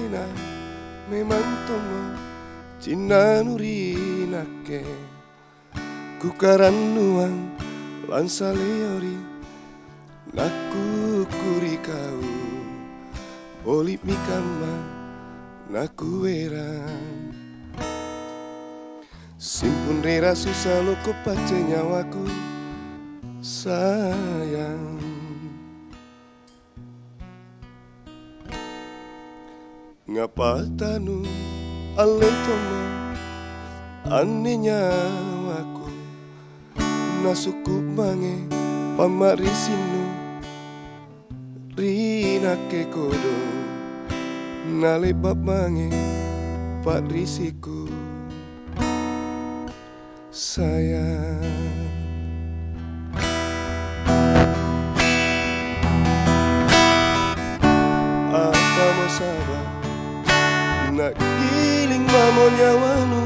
tena memang tomo Cina nurinake Kukarannuang lansa leori Naku kuri kau Bolip mikama naku eran Simpun rera susah loko pace nyawaku sayang Ngapa tanu ale tomo ane nyawaku Nasukup mange pamarisinu Rina ke kodo Nale bab mange pak risiku Sayang Apa mau sabar Nak giling mamo nyawanu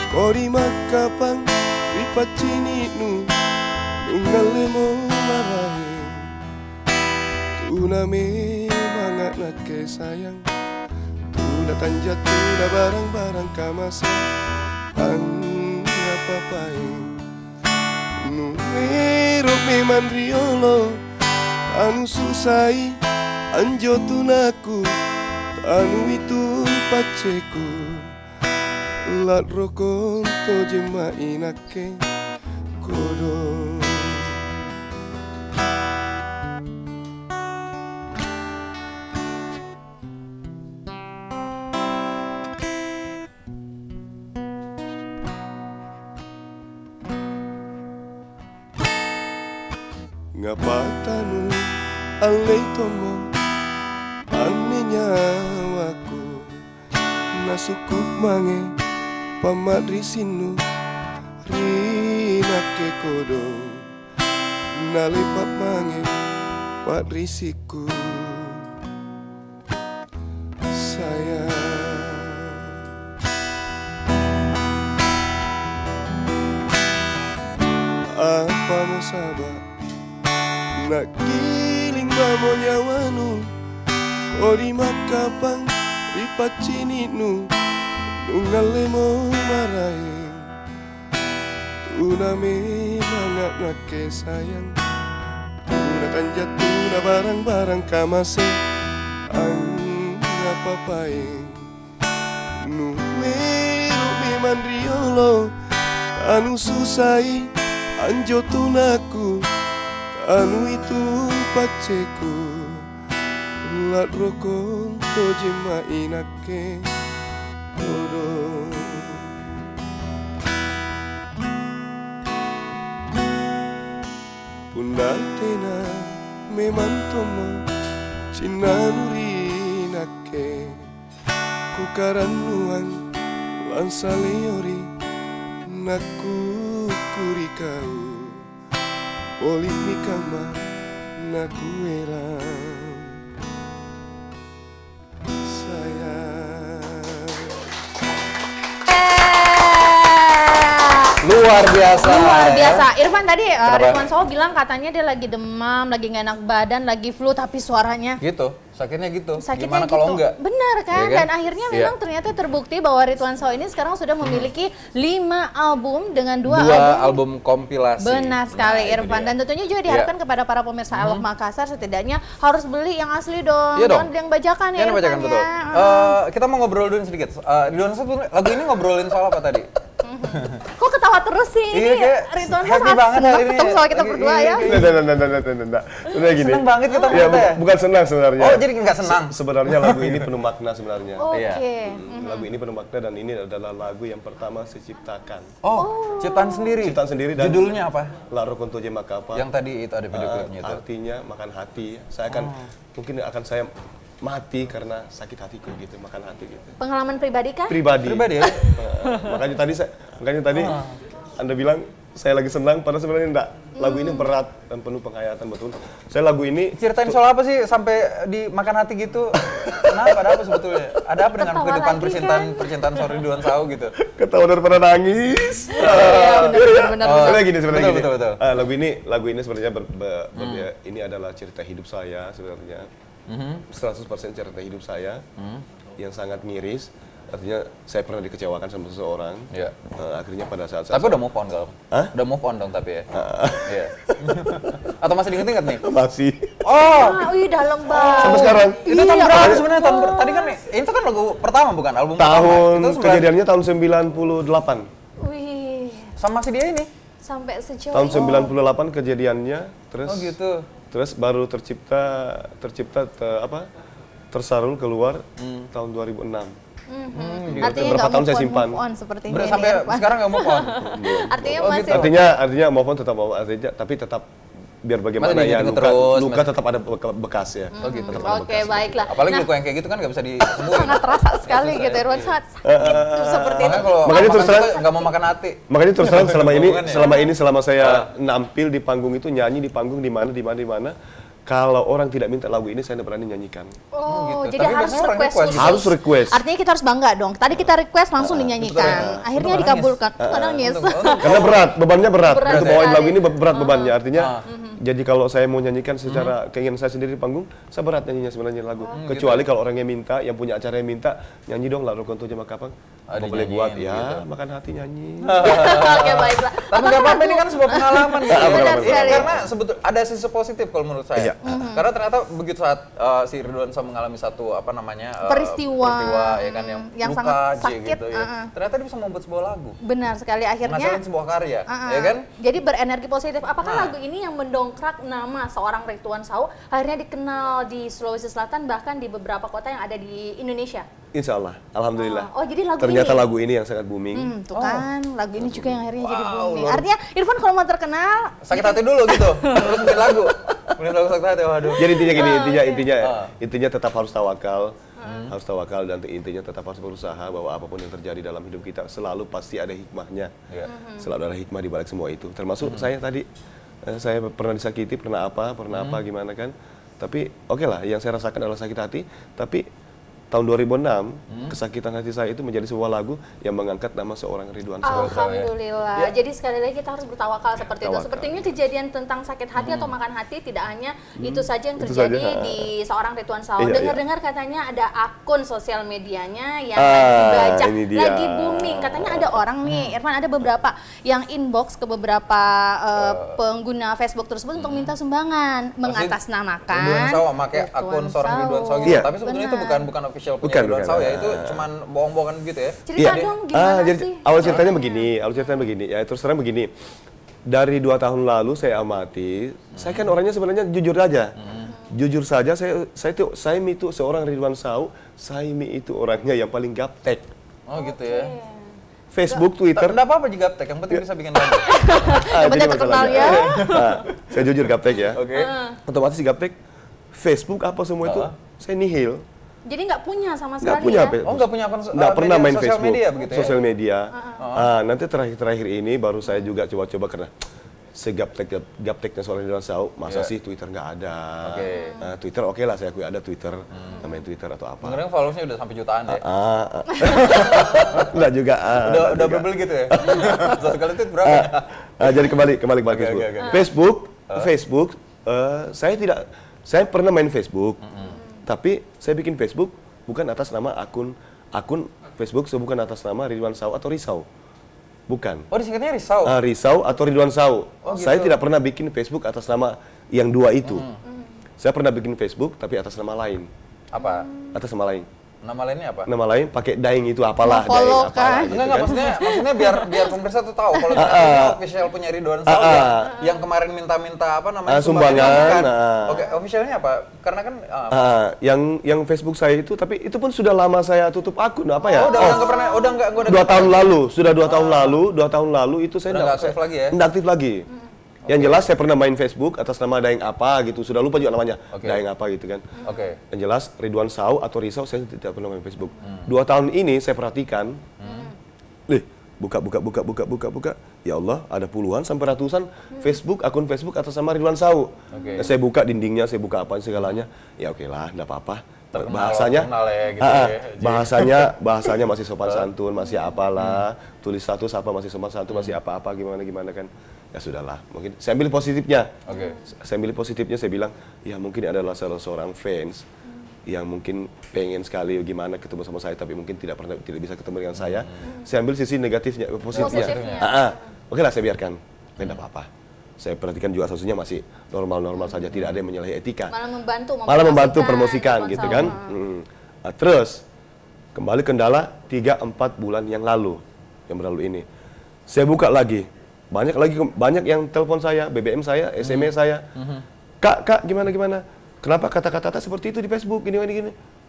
Kori makapang Ripacini Nungale mo marahe Tuna memang nake sayang Tuna tanjat tuna barang-barang kamasa Anggapapain Numero memang riolo Anu susai Anjo tunaku Anu itu paceku Lat rokon to jema inake kodo Ngapa tanu alei tomo ane nyawaku Nasukup mange pamadrisinu Rina ke kodo Nalipat mange pak risiku Sayang Apa mau sabar Nak giling mamo nyawanu Kodi makapang ripacininu Nungale mo marai Tuna memang nake sayang Tuna tanjat tuna barang-barang kamase Anggapapain Numero memang riolo Anu susai Anjo tunaku Anu itu paceku Lat rokon to jema inake kodo Punda tena memang tomo Cina nurinake Kukarannuang lansa leori Naku kuri kau Bolip mikama naku eran Sayang Luar biasa. Luar biasa. Ya. Irfan tadi Kenapa? Ridwan Soho bilang katanya dia lagi demam, lagi nggak enak badan, lagi flu tapi suaranya Gitu, sakitnya gitu. sakitnya Gimana gitu. kalau enggak? Benar kan? Iya kan? Dan akhirnya Iya. memang ternyata terbukti bahwa Ridwan Soho ini sekarang sudah memiliki 5 album dengan 2 Dua album. album kompilasi. Benar sekali Nah, itu Irfan. dia. Dan tentunya juga diharapkan kepada para pemirsa Alok Makassar setidaknya harus beli yang asli dong. Iya dong. Jangan beli yang bajakan ya Yang bacakan Irfan betul. ya. Kita mau ngobrol dulu sedikit. Ridwan Soho, lagu ini ngobrolin soal apa tadi? Kok ketawa terus sih? Iya, Ini kayak Ridwan Soho happy sangat banget senang hari ini. ketemu sama kita Lagi- berdua iya, ya. Nah. Udah gini. Seneng banget kita Ya, kita ya. bukan senang sebenarnya. Oh, jadi nggak senang? Sebenarnya lagu ini penuh makna sebenarnya. Oke. Iya. Lagu ini penuh makna dan ini adalah lagu yang pertama saya ciptakan. Oh, ciptaan sendiri. Ciptaan sendiri dan Judulnya apa? Laro Konto Jemakapa. Yang tadi itu ada video klipnya itu. Artinya makan hati. Saya akan mungkin akan saya mati karena sakit hatiku gitu, makan hati gitu. Pengalaman pribadi kah? Pribadi. Pribadi ya? Makanya tadi Anda bilang saya lagi senang, padahal sebenarnya enggak. Lagu ini berat dan penuh penghayatan betul. Saya lagu ini Ceritain soal apa sih sampai dimakan hati gitu? Kenapa? Ada apa sebetulnya? Ada apa dengan Ketawa kehidupan lagi percintaan seorang Ridwan Soho gitu? ketawa daripada nangis. Iya, benar-benar. Sebenarnya gini, sebenarnya gini. Betul. Lagu ini sebenarnya ini adalah cerita hidup saya sebenarnya. 100% cerita hidup saya. yang sangat miris. Artinya saya pernah dikecewakan sama seseorang. Iya. Akhirnya pada saat Tapi udah move on kalau. Hah? Udah move on dong tapi ya. Iya. Atau masih diinget-inget nih? masih Oh, Wih, dalam banget. sampai sekarang. itu tahun Iya, berapa Pak. sebenarnya? Tadi kan itu kan lagu pertama bukan album Tahun pertama. Itu kejadiannya tahun 98. Wih, sama si dia ini. sampai sejauh Tahun ini. 98 kejadiannya, terus Oh gitu. terus baru tercipta tersarul keluar tahun 2006. Artinya Berapa nggak tahun saya move on, simpan. move on sepertinya Bener, ini, sampai Irfan. sekarang nggak move on. Artinya Oh, masih gitu. Artinya move on tetap mau artinya, tapi tetap biar bagaimana Masih ya diingat luka, terus, luka tetap ada bekas ya. Oh gitu. Tetap ada Oke, bekas. baiklah. Apalagi Nah, luka yang kayak gitu kan nggak bisa disembuhin. sangat terasa sekali gitu, Irwan. Sangat sakit seperti itu. Makanya kalau Makanya terus makan terang- gitu nggak mau makan hati. Makanya terus terang Hubungan ya? selama saya nampil di panggung itu, nyanyi di panggung di mana, kalau orang tidak minta lagu ini saya tidak berani nyanyikan. Oh, gitu. jadi Tapi harus biasanya orang request request. khusus. Harus request. Artinya kita harus bangga dong. Tadi kita request langsung dinyanyikan. Akhirnya Untung dikabulkan. Tuh nangis. Karena berat, bebannya berat. Berat Untuk bawain sekali. lagu ini berat bebannya. Artinya, jadi kalau saya mau nyanyikan secara keinginan saya sendiri di panggung, saya berat nyanyinya sebenarnya lagu. Kecuali kalau orang yang minta, yang punya acara yang minta, nyanyi dong lagu Konto Jama Kapang. Apa boleh buat? dinyanyiin, Ya, gitu. makan hati nyanyi. Oke, baiklah. Tapi nggak apa-apa, ini kan sebuah pengalaman gitu. Benar Ya. sekali. Karena sebetulnya ada sisi positif kalau menurut saya. Iya. Karena ternyata begitu saat si Ridwan Syah mengalami satu Peristiwa, ya kan yang luka sangat aja sakit, gitu ya. Ternyata dia bisa membuat sebuah lagu. Benar sekali, akhirnya Menghasilkan sebuah karya, ya kan? jadi berenergi positif. Apakah Nah. lagu ini yang mendongkrak nama seorang Ridwan Syah akhirnya dikenal di Sulawesi Selatan, bahkan di beberapa kota yang ada di Indonesia? Insya Allah, alhamdulillah. Oh, jadi lagu Ternyata ini. lagu ini yang sangat booming. Tuh kan, lagu ini juga yang akhirnya jadi Wow, booming. luar- Artinya Irfan kalau mau terkenal, Sakit hati dulu gitu, terus bikin lagu. Bikin lagu sakit hati, waduh. Jadi intinya gini, intinya tetap harus tawakal. Harus tawakal dan intinya tetap harus berusaha bahwa apapun yang terjadi dalam hidup kita selalu pasti ada hikmahnya. Iya. Selalu ada hikmah di balik semua itu. Termasuk saya tadi, saya pernah disakiti, pernah apa gimana kan. Tapi oke lah, yang saya rasakan adalah sakit hati. Tapi tahun 2006, kesakitan hati saya itu menjadi sebuah lagu yang mengangkat nama seorang Ridwan Syah. alhamdulillah. Jadi sekali lagi kita harus bertawakal seperti itu. Tawakal. Sepertinya kejadian tentang sakit hati atau makan hati tidak hanya itu saja yang Itu terjadi saja. di seorang Ridwan Syah. Iya, Dengar-dengar katanya ada akun sosial medianya yang Ah, lagi baca, ini dia. lagi booming. Katanya ada orang nih, Irfan, ada beberapa yang inbox ke beberapa pengguna Facebook tersebut untuk minta sumbangan, mengatasnamakan Ridwan Syah pakai Ridwan akun seorang Syah. Ridwan Syah gitu. Iya. Tapi sebetulnya itu Benar. bukan official punya Bukan, Ridwan bukan. Syah ya, itu cuman bohong-bohongan gitu ya. Cerita dong gimana jadi sih? awal ceritanya begini, ya terus terang begini. Dari 2 tahun lalu saya amati, saya kan orangnya sebenarnya jujur aja. Jujur saja, saya itu seorang Ridwan Syah, saya itu orangnya yang paling gaptek. Oh gitu ya. Facebook, Twitter, Enggak apa-apa juga gaptek, yang penting bisa bikin lagu. Yang penting jadi terkenal masalahnya. ya. Nah, saya jujur gaptek ya. Oke. Otomatis gaptek, Facebook apa semua itu saya nihil. Jadi nggak punya sama Nggak sekali punya ya? Oh, nggak punya akun nggak pernah media main sosial Facebook, media begitu ya? sosial media. Nanti terakhir ini baru saya juga coba-coba karena segapteknya seorang Ridwan Syah, masa sih Twitter nggak ada. Oke. Nah, Twitter oke lah, saya akui ada Twitter, main Twitter atau apa. Dengerin followersnya udah sampai jutaan ya. Enggak juga. Udah bebel gitu ya. Satu kali tweet berapa? Jadi kembali ke Facebook. oke. Facebook, saya pernah main Facebook, tapi saya bikin Facebook bukan atas nama akun Facebook, bukan atas nama Ridwan Syah atau Risau. Bukan. Oh, disingkatnya Risau. Risau atau Ridwan Syah. Oh, gitu. Saya tidak pernah bikin Facebook atas nama yang dua itu. Saya pernah bikin Facebook tapi atas nama lain. Apa? Atas nama lain. Nama lainnya apa? Nama lain pakai daeng itu apalah, Mau follow daeng apalah kan? gitu Enggak, kan. maksudnya biar pemirsa tuh tahu kalau ternyata official punya Ridwan Syah yang kemarin minta apa namanya Sumbangan, kan. nah. Oke, officialnya apa? Karena kan Yang Facebook saya itu, tapi itu pun sudah lama saya tutup akun apa ya? udah enggak pernah, udah enggak gua 2 tahun lalu, sudah 2 tahun lalu itu saya Udah nggak aktif lagi ya? nggak aktif lagi. Yang jelas saya pernah main Facebook atas nama daeng apa gitu, sudah lupa juga namanya. Oke. Daeng apa gitu kan. Oke. Yang jelas Ridwan Syah atau Risau saya tidak pernah main Facebook. 2 tahun ini saya perhatikan, buka. Ya Allah, ada puluhan sampai ratusan akun Facebook atas nama Ridwan Syah. Oke. Saya buka dindingnya, saya buka apa segalanya. Ya oke lah, enggak apa-apa. Terkenal ya gitu ya. Bahasanya masih sopan santun, masih apalah. Tulis status apa masih sopan santun, masih apa-apa gimana kan. Ya sudahlah, mungkin saya ambil positifnya. Oke. Saya ambil positifnya, saya bilang, ya mungkin adalah salah seorang fans yang mungkin pengen sekali gimana ketemu sama saya tapi mungkin tidak bisa ketemu dengan saya ambil sisi negatifnya, positifnya. Oke lah, saya biarkan, tidak apa-apa. Saya perhatikan juga sosialnya masih normal-normal saja, tidak ada yang menyalahi etika. Malah membantu promosikan gitu kan. Nah, terus kembali kendala 3-4 bulan yang berlalu ini. Saya buka lagi, banyak yang telepon saya, BBM saya, SMS saya. Kak, gimana? Kenapa kata-kata seperti itu di Facebook? Gini.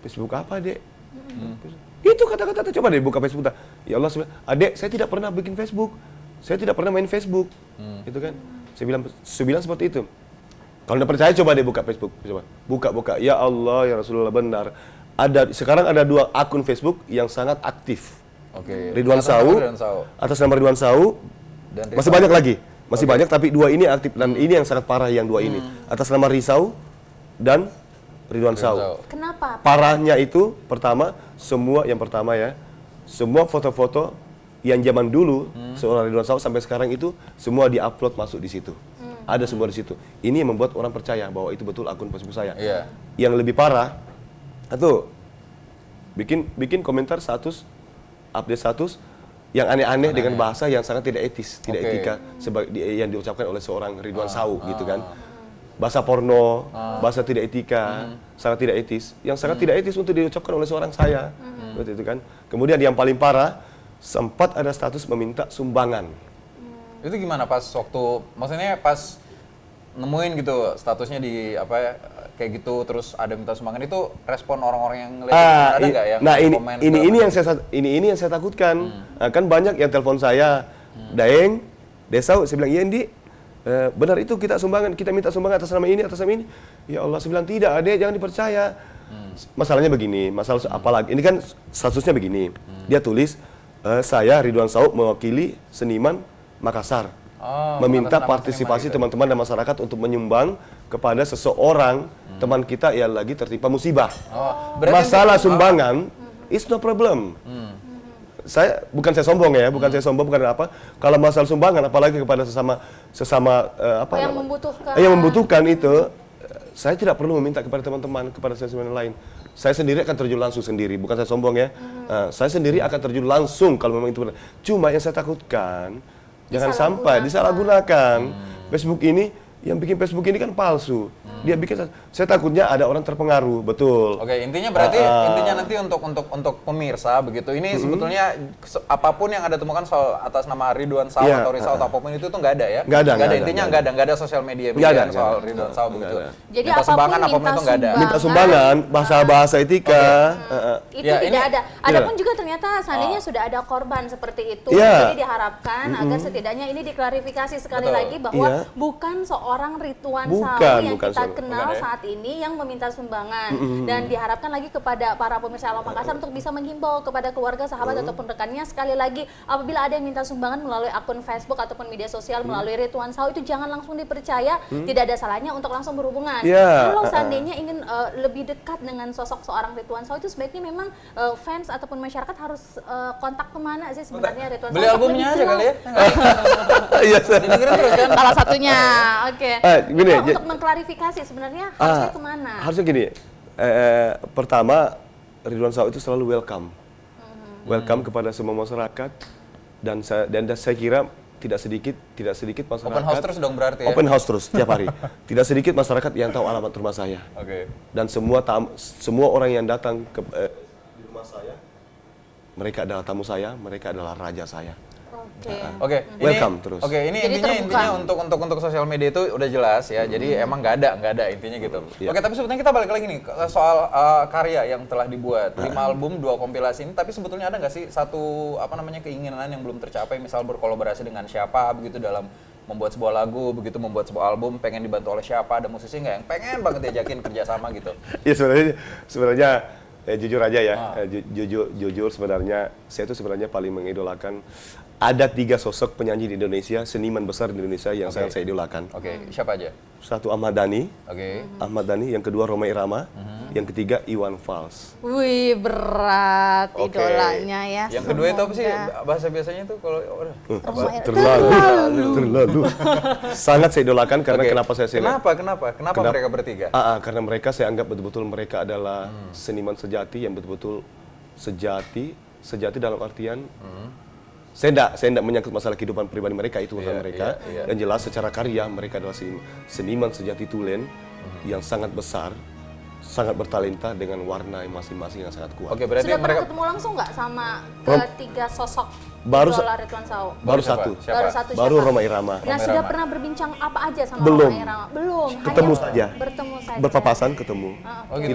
Facebook apa, Dek? Itu kata-kata, coba deh buka Facebook. Ya Allah, Adek, saya tidak pernah bikin Facebook. Saya tidak pernah main Facebook. Gitu kan. Saya bilang seperti itu. Kalau tidak percaya, coba deh buka Facebook. Coba. Buka. Ya Allah, ya Rasulullah, benar. Sekarang ada 2 akun Facebook yang sangat aktif. Ridwan Sau, atas nama Ridwan Sau. Dan masih banyak lagi. Masih banyak, tapi 2 ini aktif. Dan ini yang sangat parah, yang 2 ini. Atas nama Risau dan Ridwan Sau. Kenapa? Parahnya itu, semua foto-foto yang zaman dulu seorang Ridwan Sau sampai sekarang itu semua diupload masuk di situ. Ada semua di situ. Ini yang membuat orang percaya bahwa itu betul akun Facebook saya. Yang lebih parah, itu bikin komentar status, update status yang aneh-aneh dengan bahasa yang sangat tidak etis, tidak etika yang diucapkan oleh seorang Ridwan Sau gitu kan. Bahasa porno, bahasa tidak etika, sangat tidak etis. Yang sangat tidak etis untuk diucapkan oleh seorang saya. Seperti itu kan. Kemudian yang paling parah, sempat ada status meminta sumbangan. Itu gimana maksudnya pas nemuin gitu statusnya di kayak gitu, terus ada minta sumbangan, itu respon orang-orang yang ngeliat ada nggak ya? Nah ini yang saya takutkan. Kan banyak yang telepon saya, Daeng, Desau, saya bilang iya Indi, benar itu kita minta sumbangan atas nama ini. Ya Allah, saya bilang tidak, Adek, jangan dipercaya. Masalahnya begini, apalagi ini kan statusnya begini. Dia tulis, saya Ridwan Sau mewakili seniman Makassar. Meminta partisipasi teman-teman dan masyarakat untuk menyumbang kepada seseorang teman kita yang lagi tertimpa musibah. Masalah sumbangan is no problem. Bukan saya sombong ya, bukan apa. Kalau masalah sumbangan, apalagi kepada sesama yang membutuhkan itu, saya tidak perlu meminta kepada teman-teman, kepada seniman lain. Saya sendiri akan terjun langsung sendiri, bukan saya sombong ya. Saya sendiri akan terjun langsung kalau memang itu benar. Cuma yang saya takutkan, jangan sampai disalahgunakan. Facebook ini, yang bikin Facebook ini kan palsu. Dia bikin, saya takutnya ada orang terpengaruh, betul. Oke, intinya berarti nanti untuk pemirsa begitu. Ini sebetulnya apapun yang ada temukan soal atas nama Ridwan Sau atau Risau atau apapun itu tuh nggak ada ya? Nggak ada. Intinya nggak ada sosial media soal Ridwan Sau begitu. Jadi minta sumbangan apapun itu nggak ada. Minta sumbangan, bahasa etika. Itu tidak ada. Adapun juga ternyata seandainya sudah ada korban seperti itu, jadi diharapkan agar setidaknya ini diklarifikasi sekali lagi bahwa bukan seorang Ridwan Sau yang kita kenal saat ini yang meminta sumbangan, dan diharapkan lagi kepada para pemirsa Alo Makassar untuk bisa menghimbau kepada keluarga, sahabat ataupun rekannya, sekali lagi apabila ada yang minta sumbangan melalui akun Facebook ataupun media sosial melalui Ridwan Sau, itu jangan langsung dipercaya. Tidak ada salahnya untuk langsung berhubungan. Kalau seandainya ingin lebih dekat dengan sosok seorang Ridwan Sau, itu sebaiknya memang fans ataupun masyarakat harus kontak kemana sih sebenarnya Ridwan Sau? Beli albumnya aja kali ya. Salah satunya. Gini, untuk mengklarifikasi sebenarnya harusnya kemana? Harusnya gini, pertama Ridwan Sau itu selalu welcome kepada semua masyarakat, dan saya kira tidak sedikit masyarakat. Open house terus dong berarti ya? Open house terus tiap hari. Tidak sedikit masyarakat yang tahu alamat rumah saya. Dan semua orang yang datang di rumah saya, mereka adalah tamu saya, mereka adalah raja saya. Welcome terus. Ini intinya untuk sosial media itu udah jelas ya. Jadi emang nggak ada intinya gitu. Tapi sebetulnya kita balik lagi nih soal karya yang telah dibuat. 5 album, 2 kompilasi ini, tapi sebetulnya ada nggak sih satu keinginan yang belum tercapai, misal berkolaborasi dengan siapa begitu dalam membuat sebuah lagu, begitu membuat sebuah album, pengen dibantu oleh siapa, ada musisi nggak yang pengen banget diajakin kerjasama gitu? Ya sebenarnya jujur aja ya, jujur sebenarnya saya itu sebenarnya paling mengidolakan, ada 3 sosok penyanyi di Indonesia, seniman besar di Indonesia yang sangat saya idolakan. Siapa aja? Satu Ahmad Dhani, yang kedua Rhoma Irama, Yang ketiga Iwan Fals. Wih, berat idolanya ya. Yang kedua itu apa sih bahasa biasanya itu kalau terlalu. Sangat saya idolakan karena kenapa saya Kenapa mereka bertiga? Karena mereka saya anggap betul-betul mereka adalah seniman sejati yang betul-betul sejati dalam artian saya enggak menyangkut masalah kehidupan pribadi mereka, itu urusan mereka. Yang jelas secara karya mereka adalah seniman sejati tulen yang sangat besar, sangat bertalenta dengan warna masing-masing yang sangat kuat. Oke, berarti sudah pernah ketemu langsung nggak sama ketiga sosok idola Ridwan Sao? Baru satu. Baru Rhoma Irama. Nah, sudah pernah berbincang apa aja sama Belum. Rhoma Irama? Belum. Ketemu saja. Bertemu saja. Berpapasan ketemu. gitu.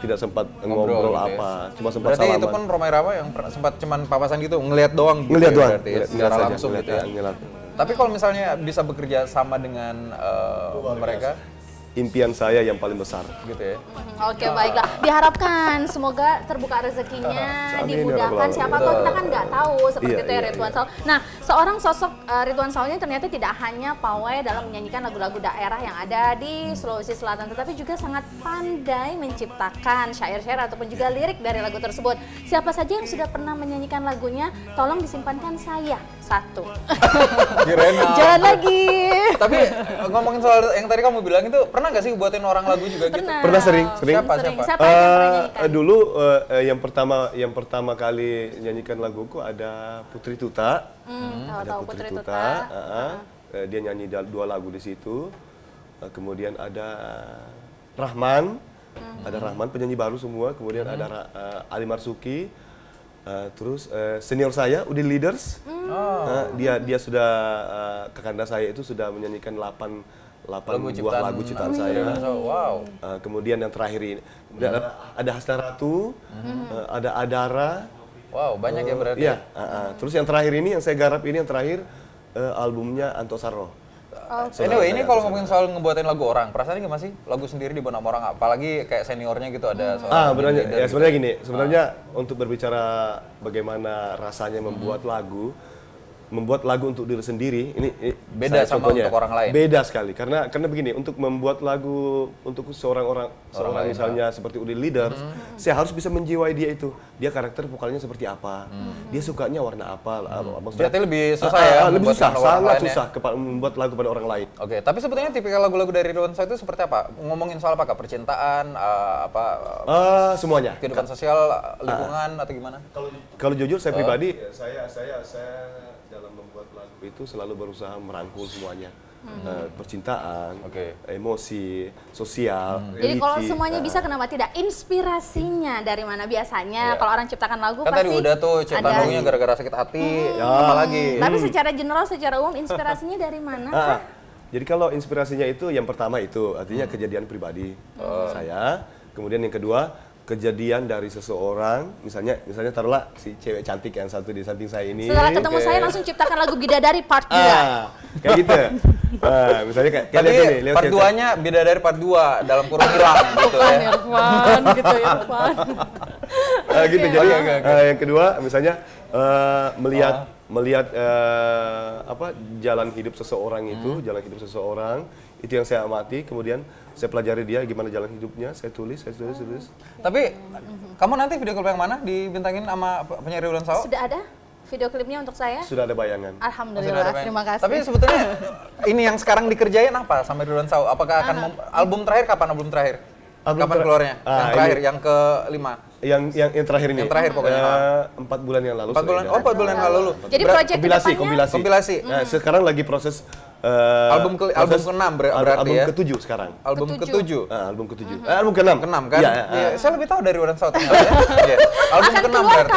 Tidak sempat ngobrol gitu ya. apa. Cuma sempat berarti salaman. itu pun Rhoma Irama yang sempat cuman papasan gitu, ngelihat doang gitu. Ngelihat doang. Berarti secara langsung gitu ya. Tapi kalau misalnya bisa bekerja sama dengan mereka, impian saya yang paling besar. Gitu ya. Oke, baiklah. Diharapkan semoga terbuka rezekinya, dimudahkan. Siapa tahu kita kan nggak tahu seperti itu ya Ridwan Sao. Nah, seorang sosok Ridwan Sao ini ternyata tidak hanya pawai dalam menyanyikan lagu-lagu daerah yang ada di Sulawesi Selatan, tetapi juga sangat pandai menciptakan syair-syair ataupun juga lirik dari lagu tersebut. Siapa saja yang sudah pernah menyanyikan lagunya, tolong disimpankan saya satu. Jangan lagi. Tapi ngomongin soal yang tadi kamu bilang itu, pernah nggak sih buatin orang lagu juga gitu? Pernah sering. Siapa? Siapa yang pernah nyanyikan? Dulu yang pertama kali nyanyikan laguku ada Putri Tuta. Tahu Putri Tuta. Dia nyanyi 2 lagu di situ. Kemudian ada Rahman. Ada Rahman penyanyi baru semua. Kemudian ada Ali Marzuki. Terus senior saya Udin Leaders. Dia sudah kakanda saya itu sudah menyanyikan 8 buah lagu ciptaan saya. Wow. Kemudian yang terakhir ini, kemudian ada Hasna Ratu, ada Adara. Wow, banyak ya berarti. Iya. Terus yang terakhir ini, yang saya garap ini yang terakhir albumnya Anto Sarro. Anyway, ini kalau ngomongin soal ngebuatin lagu orang, perasaannya gimana sih? Lagu sendiri dibuat sama orang, apalagi kayak seniornya gitu ada. Sebenarnya gini, sebenarnya untuk berbicara bagaimana rasanya membuat lagu untuk diri sendiri ini beda sama contohnya, untuk orang lain. Beda sekali karena begini, untuk membuat lagu untuk seorang misalnya seperti Udin Leaders, saya harus bisa menjiwai dia itu. Dia karakter vokalnya seperti apa, dia sukanya warna apa. Maksudnya berarti lebih susah ya? Lebih susah, sangat susah membuat lagu pada orang lain. Oke, tapi sebetulnya tipikal lagu-lagu dari Ridwan Sao itu seperti apa? Ngomongin soal apa? Percintaan, semuanya. Kehidupan sosial, lingkungan atau gimana? Kalau jujur saya pribadi, saya dalam membuat lagu itu selalu berusaha merangkul semuanya. Percintaan, emosi, sosial, Jadi kalau semuanya bisa, kenapa tidak? Inspirasinya dari mana biasanya? Kalau orang ciptakan lagu kan pasti tadi udah tuh ciptaan lagunya gara-gara sakit hati, apalagi. Tapi secara general, secara umum inspirasinya dari mana? Jadi kalau inspirasinya itu yang pertama itu artinya kejadian pribadi saya. Kemudian yang kedua, kejadian dari seseorang, misalnya taruhlah si cewek cantik yang satu di samping saya ini. Setelah ketemu saya langsung ciptakan lagu Bidadari part 2. Kayak gitu. Misalnya kayak tapi part 2-nya Bidadari part 2 dalam kurung hilang gitu ya. Irfan gitu ya, Irfan. Gitu. Jadi yang kedua misalnya melihat jalan hidup seseorang itu yang saya amati, kemudian saya pelajari dia gimana jalan hidupnya, saya tulis. Tapi kamu nanti video klip yang mana dibintangin sama penyanyi Ridwan Sao? Sudah ada video klipnya untuk saya? Sudah ada bayangan. Alhamdulillah, terima kasih. Tapi sebetulnya ini yang sekarang dikerjain apa sama Ridwan Sao? Apakah akan album terakhir kapan kapan keluarnya? Yang terakhir, yang ke-5? Yang terakhir ini. Yang terakhir pokoknya. 4 bulan yang lalu. 4 bulan. Oh, 4 bulan yang lalu. Jadi proyek kompilasi. Nah, sekarang lagi proses album ke-6 berarti album ya? ke-7 sekarang. Album ke-7? Album ke-7. Album ke-6. Ke-6 kan? Iya. Saya lebih tahu dari Ridwan Sao ternyata. Album ke-6 berarti.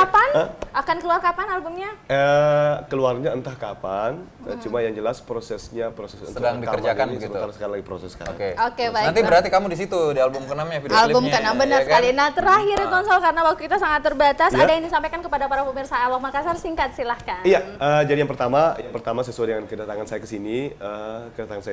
Akan keluar kapan albumnya? Keluarnya entah kapan, cuma yang jelas proses sedang dikerjakan begitu. Sekarang lagi proses sekarang. Oke, baik. Nanti berarti kamu di situ di album ke-6-nya video klipnya. Album ke-6 benar sekali. Nah, terakhir Ridwan Sao, karena waktu kita sangat terbatas, ada yang disampaikan kepada para pemirsa Alok Makassar, singkat silahkan. Iya, jadi yang pertama sesuai dengan kedatangan saya ke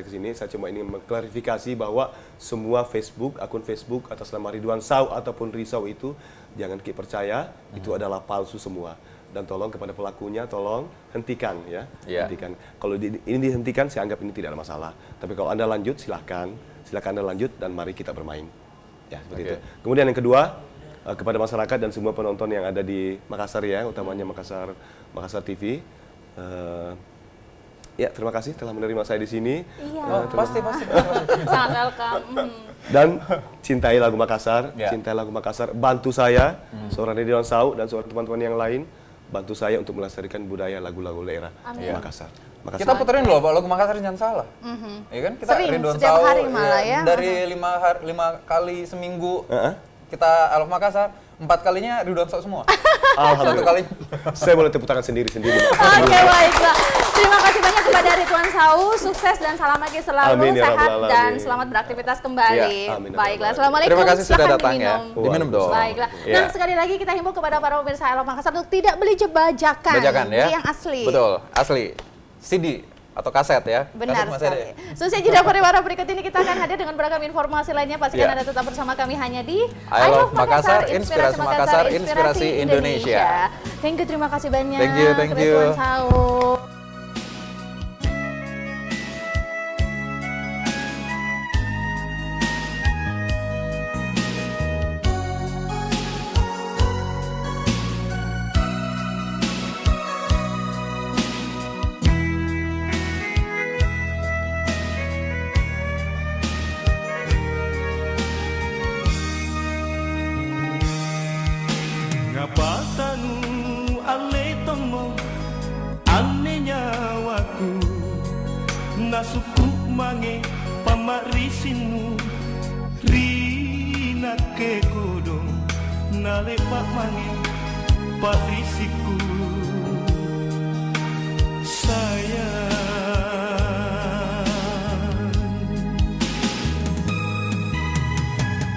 sini, saya cuma ingin mengklarifikasi bahwa semua akun Facebook atas nama Ridwan Sao ataupun Risau itu jangan percaya, itu adalah palsu semua. Dan tolong kepada pelakunya, tolong hentikan ya. Hentikan. Kalau ini dihentikan, saya anggap ini tidak ada masalah. Tapi kalau Anda lanjut, silakan Anda lanjut dan mari kita bermain. Ya, seperti itu. Kemudian yang kedua, kepada masyarakat dan semua penonton yang ada di Makassar ya, utamanya Makassar TV. Ya, terima kasih telah menerima saya di sini. Iya. Pasti. Sangat welcome. Dan cintai lagu Makassar, cintai lagu Makassar. Bantu saya, seorang Ridwan Sau dan seorang teman-teman yang lain, bantu saya untuk melestarikan budaya lagu-lagu daerah Makassar. Kita puterin loh lagu Makassar, jangan salah. Iya kan? Kita sering, Ridwan setiap Sau, hari malah ya. Dari 5 kali seminggu kita I Love Makassar, 4 kalinya Ridwan Sau semua. Alhamdulillah. 1 kali. Saya boleh tepuk tangan sendiri-sendiri. Oke, baiklah. Terima kasih banyak kepada Ridwan Sau. Sukses dan salam lagi selalu, amin, ya sehat Rabbal dan alamin. selamat beraktivitas kembali. Ya, amin, ya Baiklah, Rabbal assalamualaikum. Terima kasih sudah Silahkan datang ya. diminum. Diminum dong. Baiklah. Nah, sekali lagi kita himbau kepada para pemirsa I Love Makassar untuk tidak beli bajakan. Bajakan ya. Beli yang asli. Betul, asli. CD atau kaset ya. Benar kaset masih ada sekali. ya? Selesai jeda pariwara berikut ini kita akan hadir dengan beragam informasi lainnya. Pastikan Anda tetap bersama kami hanya di I Love Makassar, Inspirasi Makassar, Inspirasi Indonesia. Thank you, terima kasih banyak. Thank you. Ridwan Sau. Ngapatanu ale tomo ane nyawaku nasuku mange pamarisinu rina ke kodong nale pak mange parisiku sayang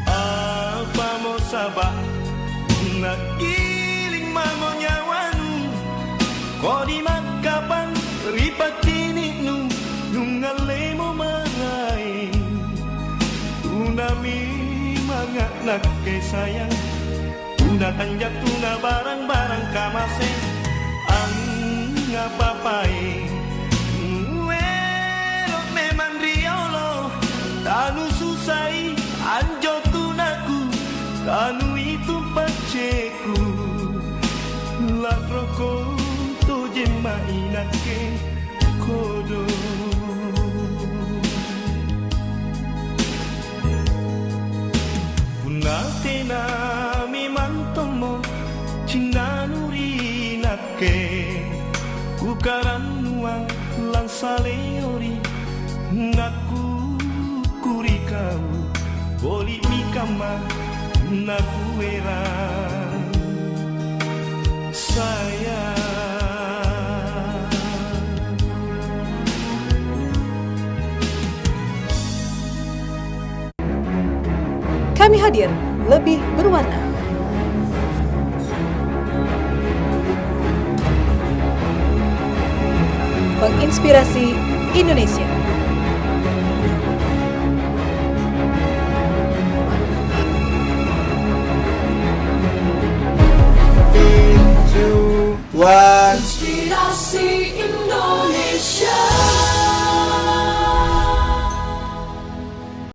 apa mau sabak nagiling mango nyawanu kodi makapan ripatini nungale mo maray tunami mga nake sayang tuna tanjak tuna barang-barang kamase ang ngapapay welo memang riolo tanu susai anjo tunaku tanu itu paceku la roko to jemma inake kodo punatena memang tomo cinanuri nake kukaran nuang lansaleori ngaku kurikau boli mikama nakuera sayang. Kami hadir lebih berwarna. Menginspirasi Indonesia.